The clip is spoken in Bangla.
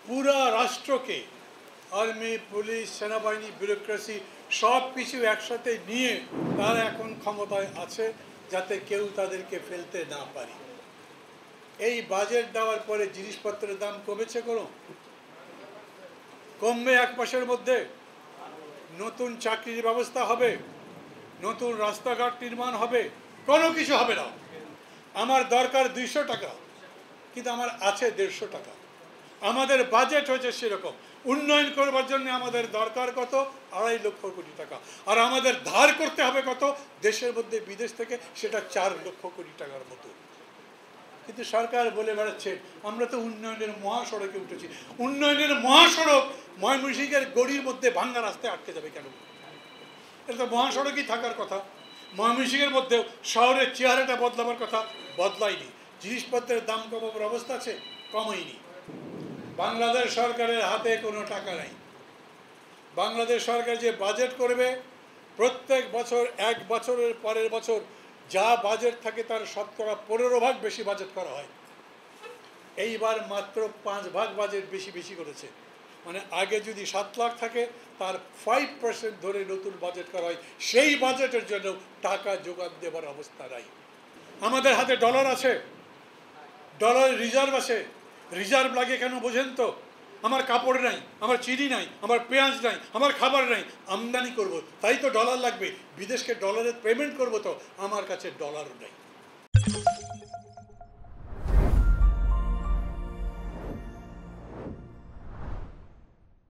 পুরা রাষ্ট্রকে আর্মি, পুলিশ, সেনাবাহিনী, ব্যুরোক্রেসি সব কিছু একসাথে নিয়ে তারা এখন ক্ষমতায় আছে, যাতে কেউ তাদেরকে ফেলতে না পারে। এই বাজেট দেওয়ার পরে জিনিসপত্রের দাম কমেছে? কোনো কমবে? এক মাসের মধ্যে নতুন চাকরির ব্যবস্থা হবে, নতুন রাস্তাঘাট নির্মাণ হবে, কোনো কিছু হবে না। আমার দরকার 200 টাকা, কিন্তু আমার আছে 150 টাকা। আমাদের বাজেট হয়েছে সেরকম। উন্নয়ন করবার জন্য আমাদের দরকার কত? 2.5 লক্ষ কোটি টাকা। আর আমাদের ধার করতে হবে কত? দেশের মধ্যে বিদেশ থেকে, সেটা 4 লক্ষ কোটি টাকার মতো। কিন্তু সরকার বলে বেড়াচ্ছে আমরা তো উন্নয়নের মহাসড়কে উঠেছি। উন্নয়নের মহাসড়ক ময়মনসিংহের গড়ির মধ্যে ভাঙ্গা রাস্তায় আটকে যাবে কেন? এটা তো মহাসড়কই থাকার কথা। ময়মনসিংহের মধ্যেও শহরের চেহারাটা বদলাবার কথা, বদলায়নি। জিনিসপত্রের দাম কমাবার অবস্থা আছে? কমায়নি। বাংলাদেশ সরকারের হাতে কোনো টাকা নাই। বাংলাদেশ সরকার যে বাজেট করবে, প্রত্যেক বছর 1 বছরের পরের বছর যা বাজেট থাকে তার 15% বেশি বাজেট করা হয়। এইবার মাত্র 5 ভাগ বাজেট বেশি করেছে। মানে আগে যদি 7 লাখ থাকে, তার 5% ধরে নতুন বাজেট করা হয়। সেই বাজেটের জন্য টাকা জোগান দেবার অবস্থা নাই। আমাদের হাতে ডলার আছে, ডলার রিজার্ভ আছে। রিজার্ভ লাগে কেন বোঝেন তো? আমার কাপড় নাই, আমার চিনি নাই, আমার পেঁয়াজ নাই, আমার খাবার নাই, আমদানি করব, তাই তো ডলার লাগবে। বিদেশকে ডলারে পেমেন্ট করব, তো আমার কাছে ডলারও নেই।